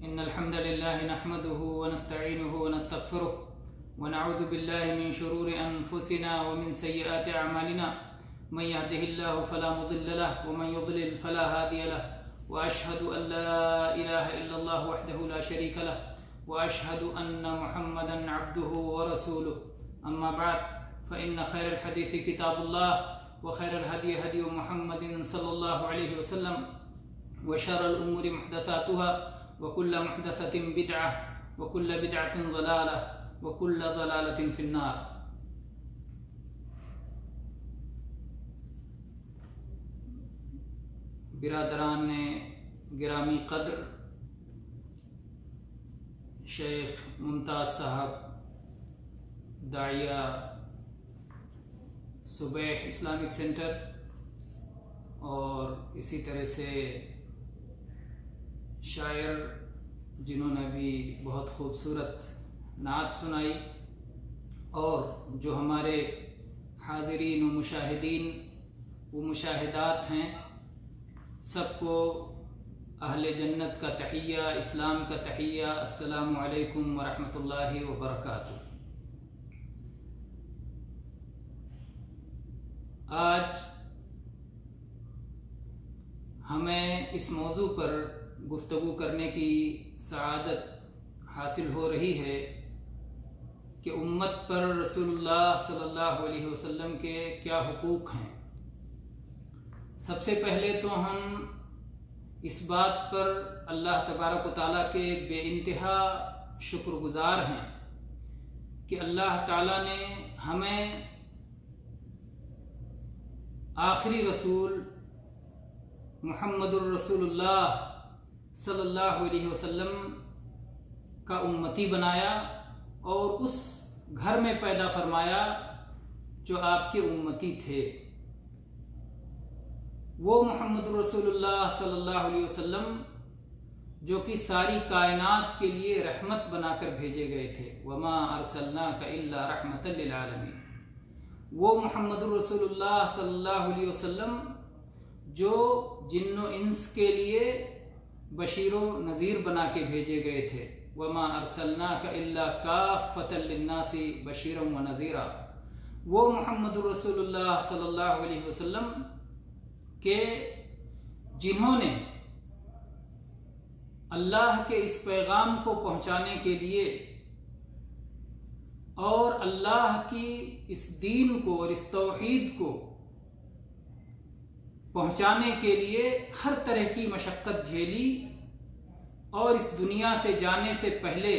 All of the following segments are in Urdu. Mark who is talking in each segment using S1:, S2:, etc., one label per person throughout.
S1: إن الحمد لله نحمده ونستعينه ونستغفره ونعوذ بالله من شرور أنفسنا ومن سيئات أعمالنا من يهده الله فلا مضل له ومن يضلل فلا هادي له وأشهد أن لا إله إلا الله وحده لا شريك له وأشهد أن محمدا عبده ورسوله أما بعد فإن خير الحديث كتاب الله وخير الهدي هدي محمد صلى الله عليه وسلم وشر الأمور محدثاتها وكل محدثة بدعة وكل بدعة ضلالة وكل ضلالة في النار. برادران گرامی قدر، شیخ ممتاز صاحب داعیہ صبیح اسلامک سینٹر اور اسی طرح سے شاعر جنہوں نے بھی بہت خوبصورت نعت سنائی، اور جو ہمارے حاضرین و مشاہدین و مشاہدات ہیں، سب کو اہل جنت کا تحیہ، اسلام کا تحیہ، السلام علیکم ورحمۃ اللہ وبرکاتہ۔ آج ہمیں اس موضوع پر گفتگو کرنے کی سعادت حاصل ہو رہی ہے کہ امت پر رسول اللہ صلی اللہ علیہ وسلم کے کیا حقوق ہیں۔ سب سے پہلے تو ہم اس بات پر اللہ تبارک و تعالیٰ کے بے انتہا شکر گزار ہیں کہ اللہ تعالیٰ نے ہمیں آخری رسول محمد الرسول اللہ صلی اللہ علیہ وسلم کا امتی بنایا اور اس گھر میں پیدا فرمایا جو آپ کے امتی تھے۔ وہ محمد رسول اللہ صلی اللہ علیہ وسلم جو کہ ساری کائنات کے لیے رحمت بنا کر بھیجے گئے تھے، وما ارسلناک الا رحمۃ للعالمین۔ وہ محمد رسول اللہ صلی اللہ علیہ وسلم جو جن و انس کے لیے بشیر و نذیر بنا کے بھیجے گئے تھے، وما ارسلناک الا کافۃ للناس بشیرا و نذیرا۔ وہ محمد رسول اللہ صلی اللہ علیہ وسلم کہ جنہوں نے اللہ کے اس پیغام کو پہنچانے کے لیے اور اللہ کی اس دین کو اور اس توحید کو پہنچانے کے لیے ہر طرح کی مشقت جھیلی، اور اس دنیا سے جانے سے پہلے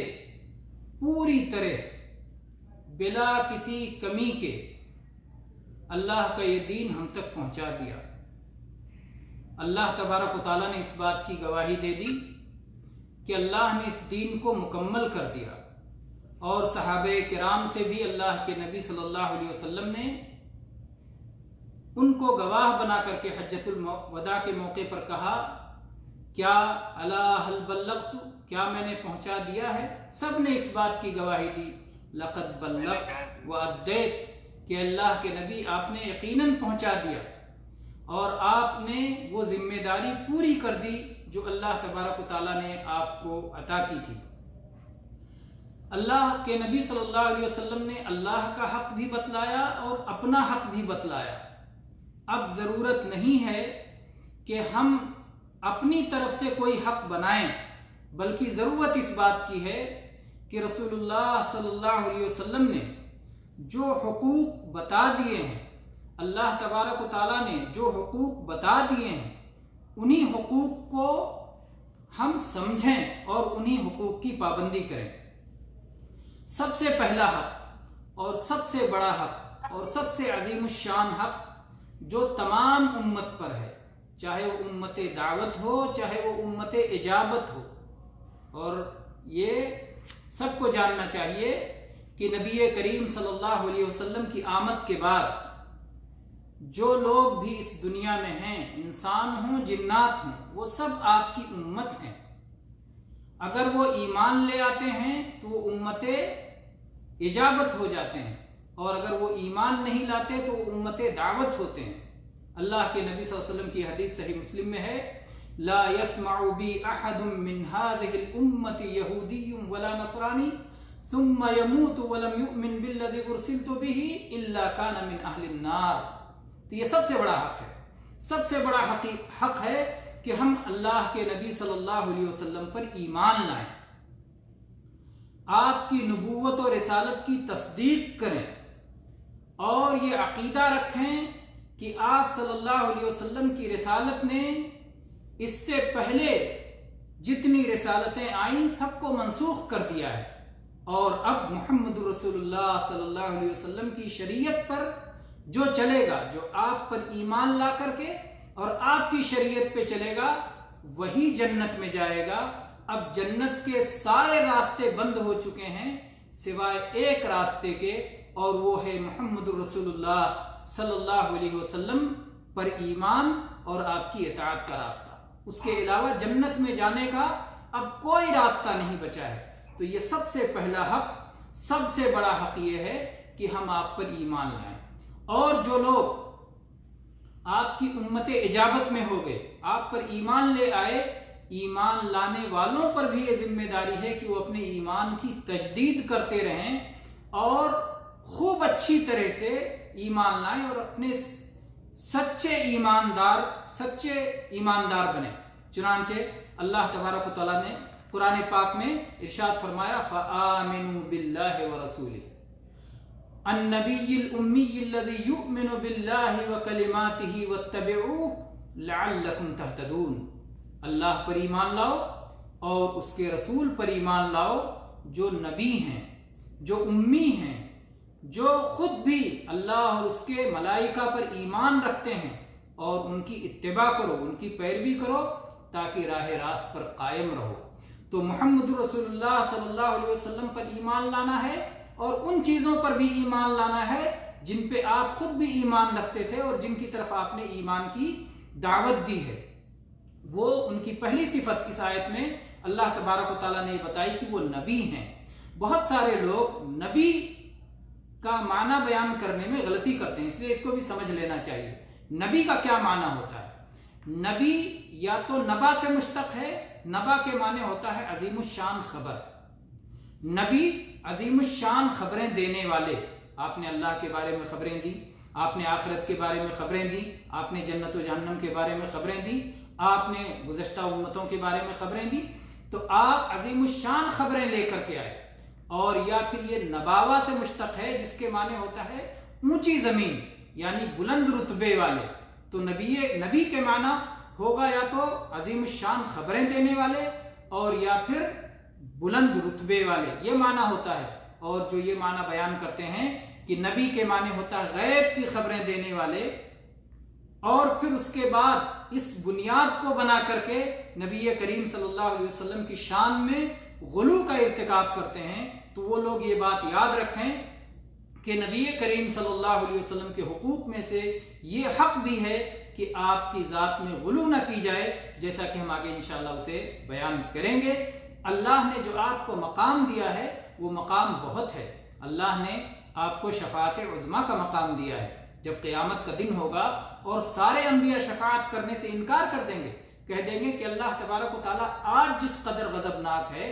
S1: پوری طرح بلا کسی کمی کے اللہ کا یہ دین ہم تک پہنچا دیا۔ اللہ تبارک و تعالیٰ نے اس بات کی گواہی دے دی کہ اللہ نے اس دین کو مکمل کر دیا، اور صحابہ کرام سے بھی اللہ کے نبی صلی اللہ علیہ وسلم نے ان کو گواہ بنا کر کے حجۃ الوداع کے موقع پر کہا، کیا الا هل بلغت، کیا میں نے پہنچا دیا ہے؟ سب نے اس بات کی گواہی دی، لقد بلغت وادیت، کہ اللہ کے نبی آپ نے یقیناً پہنچا دیا اور آپ نے وہ ذمہ داری پوری کر دی جو اللہ تبارک و تعالیٰ نے آپ کو عطا کی تھی۔ اللہ کے نبی صلی اللہ علیہ وسلم نے اللہ کا حق بھی بتلایا اور اپنا حق بھی بتلایا۔ اب ضرورت نہیں ہے کہ ہم اپنی طرف سے کوئی حق بنائیں، بلکہ ضرورت اس بات کی ہے کہ رسول اللہ صلی اللہ علیہ وسلم نے جو حقوق بتا دیے ہیں، اللہ تبارک و تعالیٰ نے جو حقوق بتا دیے ہیں، انہی حقوق کو ہم سمجھیں اور انہی حقوق کی پابندی کریں۔ سب سے پہلا حق اور سب سے بڑا حق اور سب سے عظیم الشان حق جو تمام امت پر ہے، چاہے وہ امت دعوت ہو چاہے وہ امت اجابت ہو، اور یہ سب کو جاننا چاہیے کہ نبی کریم صلی اللہ علیہ وسلم کی آمد کے بعد جو لوگ بھی اس دنیا میں ہیں، انسان ہوں جنات ہوں، وہ سب آپ کی امت ہیں۔ اگر وہ ایمان لے آتے ہیں تو وہ امت اجابت ہو جاتے ہیں، اور اگر وہ ایمان نہیں لاتے تو وہ امت دعوت ہوتے ہیں۔ اللہ کے نبی صلی اللہ علیہ وسلم کی حدیث صحیح مسلم میں ہے لا يسمع بی احد من هذه الامة یہودی ولا نصرانی ثم يموت ولم يؤمن بالذي ارسلت به الا كان من اہل النار. تو یہ سب سے بڑا حق ہے، سب سے بڑا حق ہے کہ ہم اللہ کے نبی صلی اللہ علیہ وسلم پر ایمان لائیں، آپ کی نبوت اور رسالت کی تصدیق کریں اور یہ عقیدہ رکھیں کہ آپ صلی اللہ علیہ وسلم کی رسالت نے اس سے پہلے جتنی رسالتیں آئیں سب کو منسوخ کر دیا ہے، اور اب محمد رسول اللہ صلی اللہ علیہ وسلم کی شریعت پر جو چلے گا، جو آپ پر ایمان لا کر کے اور آپ کی شریعت پہ چلے گا، وہی جنت میں جائے گا. اب جنت کے سارے راستے بند ہو چکے ہیں سوائے ایک راستے کے، اور وہ ہے محمد رسول اللہ صلی اللہ علیہ وسلم پر ایمان اور آپ کی اطاعت کا راستہ. اس کے علاوہ جنت میں جانے کا اب کوئی راستہ نہیں بچا ہے. تو یہ سب سے پہلا حق، سب سے بڑا حق یہ ہے کہ ہم آپ پر ایمان لائیں. اور جو لوگ آپ کی امت اجابت میں ہو گئے، آپ پر ایمان لے آئے، ایمان لانے والوں پر بھی یہ ذمہ داری ہے کہ وہ اپنے ایمان کی تجدید کرتے رہیں اور خوب اچھی طرح سے ایمان لائیں اور اپنے سچے ایماندار بنیں. چنانچہ اللہ تبارک و تعالیٰ نے قرآن پاک میں ارشاد فرمایا فآمنوا باللہ ورسولہ النبی الامی الذی یؤمن باللہ وکلماتہ واتبعوہ لعلکم تہتدون. اللہ پر ایمان لاؤ اور اس کے رسول پر ایمان لاؤ جو نبی ہیں، جو امی ہیں، جو خود بھی اللہ اور اس کے ملائکہ پر ایمان رکھتے ہیں، اور ان کی اتباع کرو، ان کی پیروی کرو تاکہ راہ راست پر قائم رہو. تو محمد رسول اللہ صلی اللہ علیہ وسلم پر ایمان لانا ہے اور ان چیزوں پر بھی ایمان لانا ہے جن پہ آپ خود بھی ایمان رکھتے تھے اور جن کی طرف آپ نے ایمان کی دعوت دی ہے. وہ ان کی پہلی صفت اس آیت میں اللہ تبارک و تعالیٰ نے بتائی کہ وہ نبی ہیں. بہت سارے لوگ نبی کا معنی بیان کرنے میں غلطی کرتے ہیں، اس لیے اس کو بھی سمجھ لینا چاہیے. نبی کا کیا معنی ہوتا ہے؟ نبی یا تو نبا سے مشتق ہے، نبا کے معنی ہوتا ہے عظیم الشان خبر. نبی عظیم الشان خبریں دینے والے. آپ نے اللہ کے بارے میں خبریں دی، آپ نے آخرت کے بارے میں خبریں دی، آپ نے جنت و جہنم کے بارے میں خبریں دی، آپ نے گزشتہ امتوں کے بارے میں خبریں دی. تو آپ عظیم الشان خبریں لے کر کے آئے. اور یا پھر یہ نباوہ سے مشتق ہے جس کے معنی ہوتا ہے اونچی زمین، یعنی بلند رتبے والے. تو نبی کے معنی ہوگا یا تو عظیم الشان خبریں دینے والے اور یا پھر بلند رتبے والے، یہ معنی ہوتا ہے. اور جو یہ معنی بیان کرتے ہیں کہ نبی کے معنی ہوتا ہے غیب کی خبریں دینے والے، اور پھر اس کے بعد اس بنیاد کو بنا کر کے نبی کریم صلی اللہ علیہ وسلم کی شان میں غلو کا ارتکاب کرتے ہیں، تو وہ لوگ یہ بات یاد رکھیں کہ نبی کریم صلی اللہ علیہ وسلم کے حقوق میں سے یہ حق بھی ہے کہ آپ کی ذات میں غلو نہ کی جائے، جیسا کہ ہم آگے انشاءاللہ اسے بیان کریں گے. اللہ نے جو آپ کو مقام دیا ہے وہ مقام بہت ہے. اللہ نے آپ کو شفاعت عظمیٰ کا مقام دیا ہے. جب قیامت کا دن ہوگا اور سارے انبیاء شفاعت کرنے سے انکار کر دیں گے، کہہ دیں گے کہ اللہ تبارک و تعالیٰ آج جس قدر غضبناک ہے،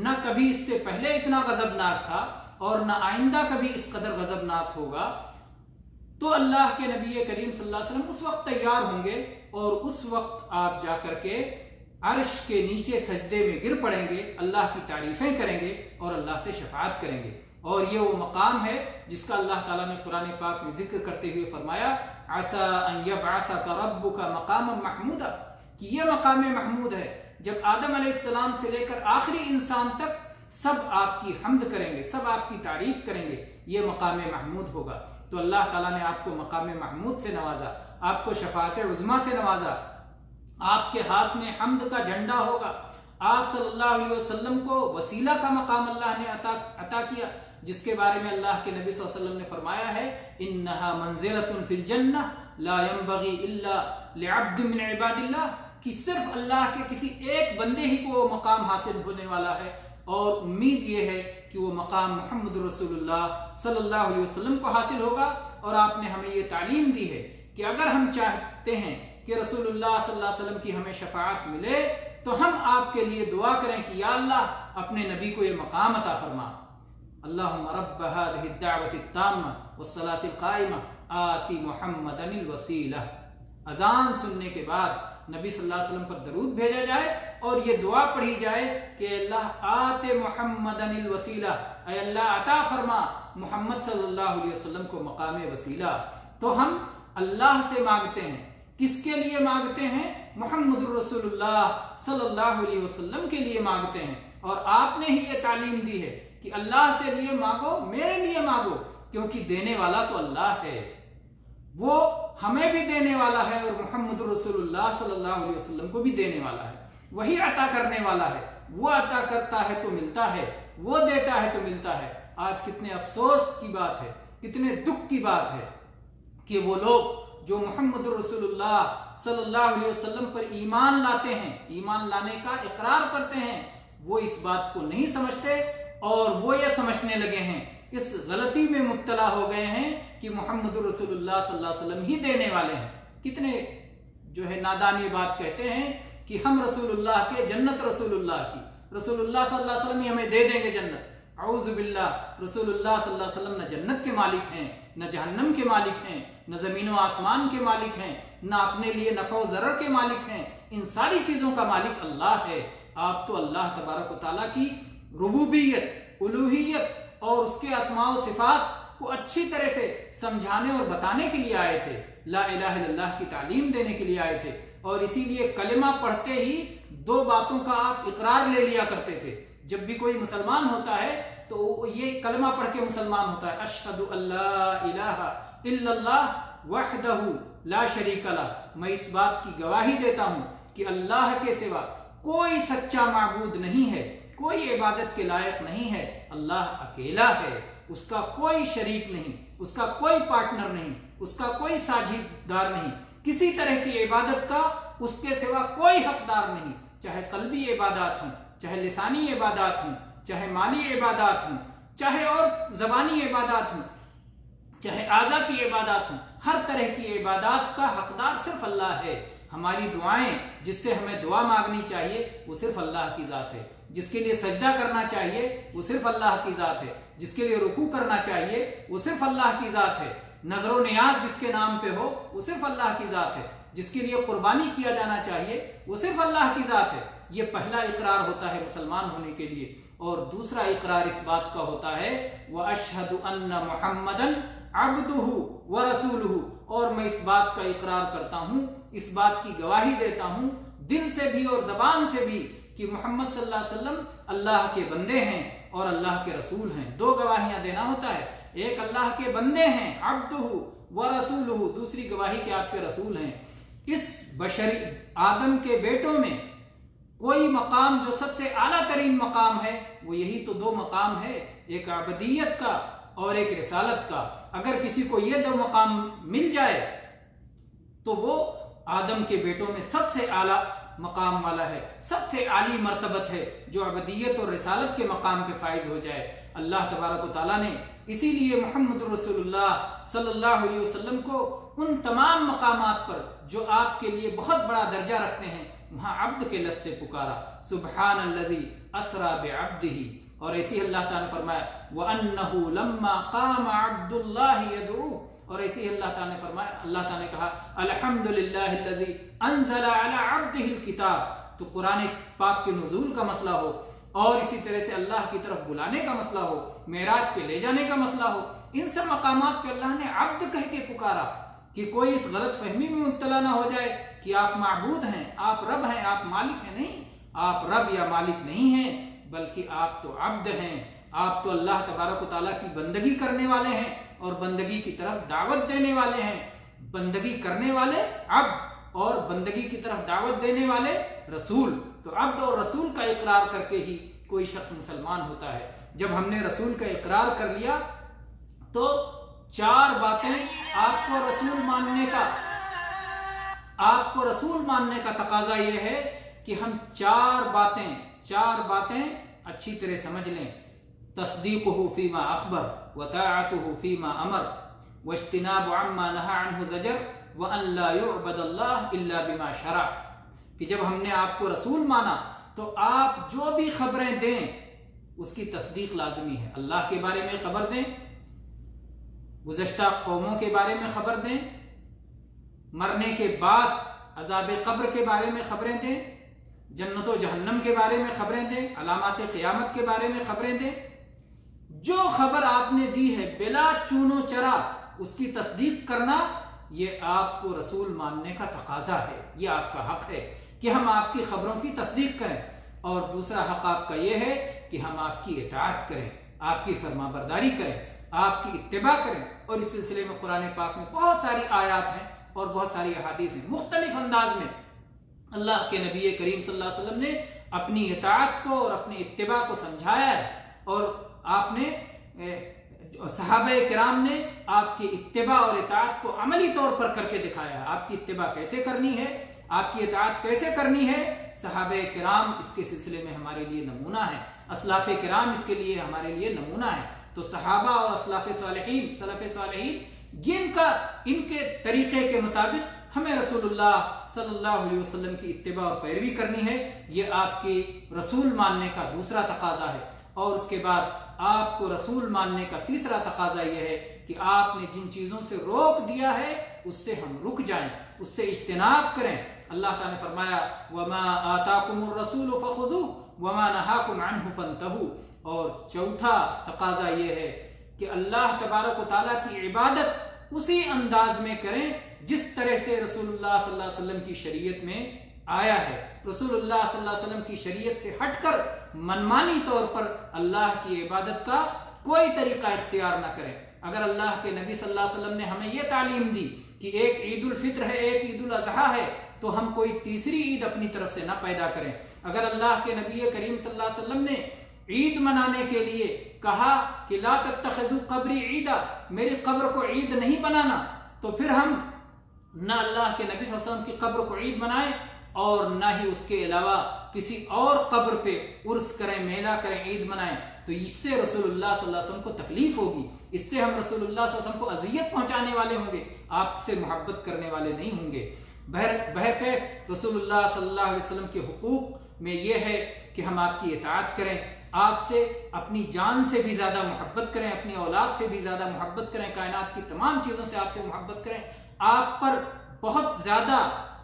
S1: نہ کبھی اس سے پہلے اتنا غضبناک تھا اور نہ آئندہ کبھی اس قدر غضبناک ہوگا. تو اللہ کے نبی کریم صلی اللہ علیہ وسلم اس وقت تیار ہوں گے اور اس وقت آپ جا کر کے عرش کے نیچے سجدے میں گر پڑیں گے، اللہ کی تعریفیں کریں گے اور اللہ سے شفاعت کریں گے. اور یہ وہ مقام ہے جس کا اللہ تعالیٰ نے قرآن پاک میں ذکر کرتے ہوئے فرمایا عَسَىٰ أَن يَبْعَثَكَ رَبُّكَ مَقَامًا مَحْمُودًا، کہ یہ مقام محمود ہے. جب آدم علیہ السلام سے لے کر آخری انسان تک سب آپ کی حمد کریں گے، سب آپ کی تعریف کریں گے، یہ مقام محمود ہوگا. تو اللہ تعالیٰ نے آپ کو مقام محمود سے نوازا، آپ کو شفاعت عظمیٰ سے نوازا. آپ کے ہاتھ میں حمد کا جھنڈا ہوگا. آپ صلی اللہ علیہ وسلم کو وسیلہ کا مقام اللہ نے عطا کیا، جس کے بارے میں اللہ کے نبی صلی اللہ علیہ وسلم نے فرمایا ہے انہا منزلۃ فی الجنہ لا ينبغی الا لعبد من عباد اللہ، کہ صرف اللہ کے کسی ایک بندے ہی کو وہ مقام حاصل ہونے والا ہے، اور امید یہ ہے کہ وہ مقام محمد رسول اللہ صلی اللہ علیہ وسلم کو حاصل ہوگا. اور آپ نے ہمیں یہ تعلیم دی ہے کہ اگر ہم چاہتے ہیں کہ رسول اللہ صلی اللہ علیہ وسلم کی ہمیں شفاعت ملے تو ہم آپ کے لیے دعا کریں کہ یا اللہ اپنے نبی کو یہ مقام عطا فرما. اللہم رب هذه الدعوة التامة والصلاة القائمة آتی محمدا الوسیلہ. اذان سننے کے بعد نبی صلی اللہ علیہ وسلم پر درود بھیجا جائے اور یہ دعا پڑھی جائے کہ اللہ آت محمدا الوسیلہ، اے اللہ عطا فرما محمد صلی اللہ علیہ وسلم کو مقام وسیلہ. تو ہم اللہ سے مانگتے ہیں. کس کے لیے مانگتے ہیں؟ محمد الرسول اللہ صلی اللہ علیہ وسلم کے لیے مانگتے ہیں. اور آپ نے ہی یہ تعلیم دی ہے کہ اللہ سے لیے مانگو، میرے لیے مانگو، کیونکہ دینے والا تو اللہ ہے. وہ ہمیں بھی دینے والا ہے اور محمد الرسول اللہ صلی اللہ علیہ وسلم کو بھی دینے والا ہے. وہی عطا کرنے والا ہے. وہ عطا کرتا ہے تو ملتا ہے، وہ دیتا ہے تو ملتا ہے. آج کتنے افسوس کی بات ہے، کتنے دکھ کی بات ہے کہ وہ لوگ جو محمد الرسول اللہ صلی اللہ علیہ وسلم پر ایمان لاتے ہیں، ایمان لانے کا اقرار کرتے ہیں، وہ اس بات کو نہیں سمجھتے اور وہ یہ سمجھنے لگے ہیں، اس غلطی میں مبتلا ہو گئے ہیں کہ محمد رسول اللہ صلی اللہ علیہ وسلم ہی دینے والے ہیں. کتنے جو ہے نادان یہ بات کہتے ہیں کہ ہم رسول اللہ کے، جنت رسول اللہ کی، رسول اللہ صلی اللہ علیہ وسلم ہی ہمیں دے دیں گے جنت. اعوذ باللہ، رسول اللہ صلی اللہ علیہ وسلم نہ جنت کے مالک ہیں، نہ جہنم کے مالک ہیں، نہ زمین و آسمان کے مالک ہیں، نہ اپنے لیے نفع و ضرر کے مالک ہیں. ان ساری چیزوں کا مالک اللہ ہے. آپ تو اللہ تبارک و تعالیٰ کی ربوبیت، الوہیت اور اس کے اسماء و صفات کو اچھی طرح سے سمجھانے اور بتانے کے لیے آئے تھے، لا الہ الا اللہ کی تعلیم دینے کے لیے آئے تھے. اور اسی لیے کلمہ پڑھتے ہی دو باتوں کا آپ اقرار لے لیا کرتے تھے. جب بھی کوئی مسلمان ہوتا ہے تو یہ کلمہ پڑھ کے مسلمان ہوتا ہے، اشہد ان لا الہ الا اللہ وحدہ لا شریک لہ. میں اس بات کی گواہی دیتا ہوں کہ اللہ کے سوا کوئی سچا معبود نہیں ہے، کوئی عبادت کے لائق نہیں ہے. اللہ اکیلا ہے، اس کا کوئی شریک نہیں، اس کا کوئی پارٹنر نہیں، اس کا کوئی ساجھیدار نہیں. کسی طرح کی عبادت کا اس کے سوا کوئی حقدار نہیں. چاہے قلبی عبادات ہوں، چاہے لسانی عبادات ہوں، چاہے مالی عبادات ہوں، چاہے اور زبانی عبادات ہوں، چاہے اعضاء کی عبادات ہوں، ہر طرح کی عبادات کا حقدار صرف اللہ ہے. ہماری دعائیں، جس سے ہمیں دعا مانگنی چاہیے، وہ صرف اللہ کی ذات ہے. جس کے لیے سجدہ کرنا چاہیے وہ صرف اللہ کی ذات ہے. جس کے لیے رکوع کرنا چاہیے وہ صرف اللہ کی ذات ہے. نظر و نیاز جس کے نام پہ ہو وہ صرف اللہ کی ذات ہے. جس کے لیے قربانی کیا جانا چاہیے وہ صرف اللہ کی ذات ہے. یہ پہلا اقرار ہوتا ہے مسلمان ہونے کے لیے. اور دوسرا اقرار اس بات کا ہوتا ہے وَأَشْهَدُ أَنَّ مُحَمَّدًا عَبْدُهُ وَرَسُولُهُ. اور میں اس بات کا اقرار کرتا ہوں، اس بات کی گواہی دیتا ہوں دل سے بھی اور زبان سے بھی کہ محمد صلی اللہ علیہ وسلم اللہ کے بندے ہیں اور اللہ کے رسول ہیں. دو گواہیاں دینا ہوتا ہے. ایک اللہ کے بندے ہیں عبدہ ورسولہ، دوسری گواہی کہ آپ کے رسول ہیں. اس بشری آدم کے بیٹوں میں کوئی مقام جو سب سے اعلیٰ ترین مقام ہے وہ یہی تو دو مقام ہے، ایک عبدیت کا اور ایک رسالت کا. اگر کسی کو یہ دو مقام مل جائے تو وہ آدم کے بیٹوں میں سب سے اعلیٰ مقام والا ہے، سب سے عالی مرتبت ہے، جو عبدیت اور رسالت کے مقام پہ فائز ہو جائے. اللہ تبارک و تعالیٰ نے اسی لیے محمد رسول اللہ صلی اللہ علیہ وسلم کو ان تمام مقامات پر جو آپ کے لیے بہت بڑا درجہ رکھتے ہیں وہاں عبد کے لفظ سے پکارا، سبحان الذی اسریٰ بعبدہ. اور ایسی اللہ تعالیٰ نے فرمایا وَأَنَّهُ لَمَّا قَامَ عَبْدُ اللَّهِ يَدْعُوهُ. اور ایسی اللہ تعالیٰ نے فرمایا، اللہ تعالیٰ نے کہا الحمدللہ الذی انزل علی عبدہ الکتاب. تو قرآن پاک کے نزول کا مسئلہ ہو اور اسی طرح سے اللہ کی طرف بلانے کا مسئلہ ہو، معراج پہ لے جانے کا مسئلہ ہو، ان سب مقامات پہ اللہ نے عبد کہہ کے پکارا کہ کوئی اس غلط فہمی میں مبتلا نہ ہو جائے کہ آپ معبود ہیں، آپ رب ہیں، آپ مالک ہیں. نہیں، آپ رب یا مالک نہیں ہیں، بلکہ آپ تو عبد ہیں. آپ تو اللہ تبارک و تعالیٰ کی بندگی کرنے والے ہیں اور بندگی کی طرف دعوت دینے والے ہیں. بندگی کرنے والے عبد اور بندگی کی طرف دعوت دینے والے رسول. تو عبد اور رسول کا اقرار کر کے ہی کوئی شخص مسلمان ہوتا ہے. جب ہم نے رسول کا اقرار کر لیا تو چار باتیں آپ کو رسول ماننے کا تقاضا یہ ہے کہ ہم چار باتیں اچھی طرح سمجھ لیں. تصدیقہ فیما اخبر وطاعتہ فیما امر واجتناب عما نہى عنہ زجر وَأَن لَا يُعْبَدَ اللَّهُ إِلَّا بِمَا شَرَعَ، کہ جب ہم نے آپ کو رسول مانا تو آپ جو بھی خبریں دیں اس کی تصدیق لازمی ہے۔ اللہ کے بارے میں خبر دیں، گزشتہ قوموں کے بارے میں خبر دیں، مرنے کے بعد عذاب قبر کے بارے میں خبریں دیں، جنت و جہنم کے بارے میں خبریں دیں، علامات قیامت کے بارے میں خبریں دیں۔ جو خبر آپ نے دی ہے بلا چون و چرا اس کی تصدیق کرنا، یہ آپ کو رسول ماننے کا تقاضا ہے، یہ آپ کا حق ہے کہ ہم آپ کی خبروں کی تصدیق کریں۔ اور دوسرا حق آپ کا یہ ہے کہ ہم آپ کی اطاعت کریں، آپ کی فرما برداری کریں، آپ کی اتباع کریں۔ اور اس سلسلے میں قرآن پاک میں بہت ساری آیات ہیں اور بہت ساری احادیث ہیں، مختلف انداز میں اللہ کے نبی کریم صلی اللہ علیہ وسلم نے اپنی اطاعت کو اور اپنی اتباع کو سمجھایا ہے، اور آپ نے صحابہ کرام نے آپ کی اتباع اور اطاعت کو عملی طور پر کر کے دکھایا ہے۔ آپ کی اتباع کیسے کرنی ہے، آپ کی اطاعت کیسے کرنی ہے، صحابہ کرام اس کے سلسلے میں ہمارے لیے نمونہ ہے، اسلاف کرام اس کے لیے ہمارے لیے نمونہ ہے۔ تو صحابہ اور اسلاف صالحین، سلف صالحین، ان کے طریقے کے مطابق ہمیں رسول اللہ صلی اللہ علیہ وسلم کی اتباع اور پیروی کرنی ہے۔ یہ آپ کی رسول ماننے کا دوسرا تقاضا ہے۔ اور اس کے بعد آپ کو رسول ماننے کا تیسرا تقاضا یہ ہے کہ آپ نے جن چیزوں سے روک دیا ہے اس سے ہم رک جائیں، اس سے اجتناب کریں۔ اللہ تعالیٰ نے فرمایا وَمَا آتَاكُمُ الرَّسُولُ فَخُذُوهُ وَمَا نَهَاكُمْ عَنْهُ فَانْتَهُوا۔ اور چوتھا تقاضا یہ ہے کہ اللہ تبارک و تعالیٰ کی عبادت اسی انداز میں کریں جس طرح سے رسول اللہ صلی اللہ علیہ وسلم کی شریعت میں آیا ہے۔ رسول اللہ صلی اللہ علیہ وسلم کی شریعت سے ہٹ کر منمانی طور پر اللہ کی عبادت کا کوئی طریقہ اختیار نہ کریں۔ اگر اللہ کے نبی صلی اللہ علیہ وسلم نے ہمیں یہ تعلیم دی کہ ایک عید الفطر ہے، ایک عید الاضحیٰ ہے، تو ہم کوئی تیسری عید اپنی طرف سے نہ پیدا کریں۔ اگر اللہ کے نبی کریم صلی اللہ علیہ وسلم نے عید منانے کے لیے کہا کہ لا تتخذوا قبری عیدا، میری قبر کو عید نہیں بنانا، تو پھر ہم نہ اللہ کے نبی صلی اللہ علیہ وسلم کی قبر کو عید بنائیں اور نہ ہی اس کے علاوہ کسی اور قبر پہ عرس کریں، میلہ کریں، عید منائیں۔ تو اس سے رسول اللہ صلی اللہ علیہ وسلم کو تکلیف ہوگی، اس سے ہم رسول اللہ صلی اللہ علیہ وسلم کو اذیت پہنچانے والے ہوں گے، آپ سے محبت کرنے والے نہیں ہوں گے۔ بہرکیف رسول اللہ صلی اللہ علیہ وسلم کے حقوق میں یہ ہے کہ ہم آپ کی اطاعت کریں، آپ سے اپنی جان سے بھی زیادہ محبت کریں، اپنی اولاد سے بھی زیادہ محبت کریں، کائنات کی تمام چیزوں سے آپ سے محبت کریں، آپ پر بہت زیادہ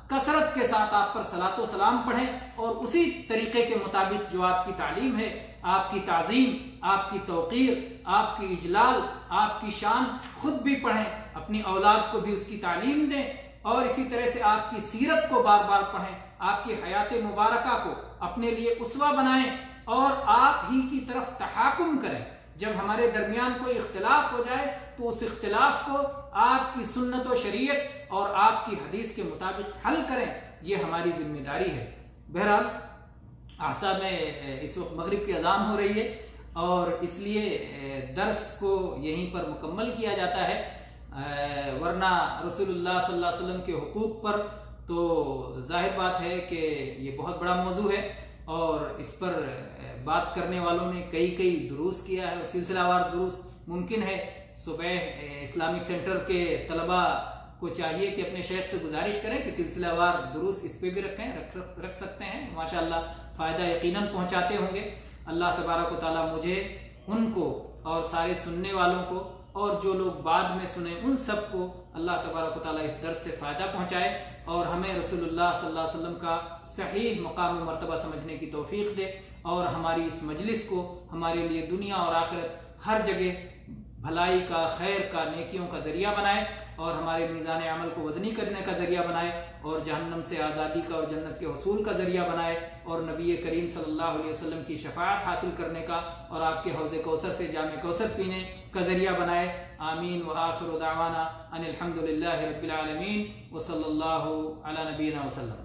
S1: کثرت کے ساتھ آپ پر صلاۃ و سلام پڑھیں، اور اسی طریقے کے مطابق جو آپ کی تعلیم ہے، آپ کی تعظیم، آپ کی توقیر، آپ کی اجلال، آپ کی شان خود بھی پڑھیں، اپنی اولاد کو بھی اس کی تعلیم دیں، اور اسی طرح سے آپ کی سیرت کو بار بار پڑھیں، آپ کی حیات مبارکہ کو اپنے لیے اسوہ بنائیں اور آپ ہی کی طرف تحاکم کریں۔ جب ہمارے درمیان کوئی اختلاف ہو جائے تو اس اختلاف کو آپ کی سنت و شریعت اور آپ کی حدیث کے مطابق حل کریں، یہ ہماری ذمہ داری ہے۔ بہرحال احسا میں اس وقت مغرب کی اذان ہو رہی ہے اور اس لیے درس کو یہیں پر مکمل کیا جاتا ہے، ورنہ رسول اللہ صلی اللہ علیہ وسلم کے حقوق پر تو ظاہر بات ہے کہ یہ بہت بڑا موضوع ہے اور اس پر بات کرنے والوں نے کئی دروس کیا ہے، سلسلہ وار دروس ممکن ہے۔ صبح اسلامک سینٹر کے طلباء کو چاہیے کہ اپنے شیخ سے گزارش کریں کہ سلسلہ وار دروس اس پہ بھی رکھ سکتے ہیں، ماشاءاللہ فائدہ یقیناً پہنچاتے ہوں گے۔ اللہ تبارک و تعالیٰ مجھے، ان کو اور سارے سننے والوں کو اور جو لوگ بعد میں سنیں ان سب کو اللہ تبارک و تعالیٰ اس درس سے فائدہ پہنچائے اور ہمیں رسول اللہ صلی اللہ علیہ وسلم کا صحیح مقام و مرتبہ سمجھنے کی توفیق دے، اور ہماری اس مجلس کو ہمارے لیے دنیا اور آخرت ہر جگہ بھلائی کا، خیر کا، نیکیوں کا ذریعہ بنائے، اور ہمارے میزان عمل کو وزنی کرنے کا ذریعہ بنائے، اور جہنم سے آزادی کا اور جنت کے حصول کا ذریعہ بنائے، اور نبی کریم صلی اللہ علیہ وسلم کی شفاعت حاصل کرنے کا اور آپ کے حوض کوثر سے جام کوثر پینے کا ذریعہ بنائے۔ آمین وآخر دعوانا ان الحمد للہ رب العالمین وصلی اللہ علی نبینا وسلم۔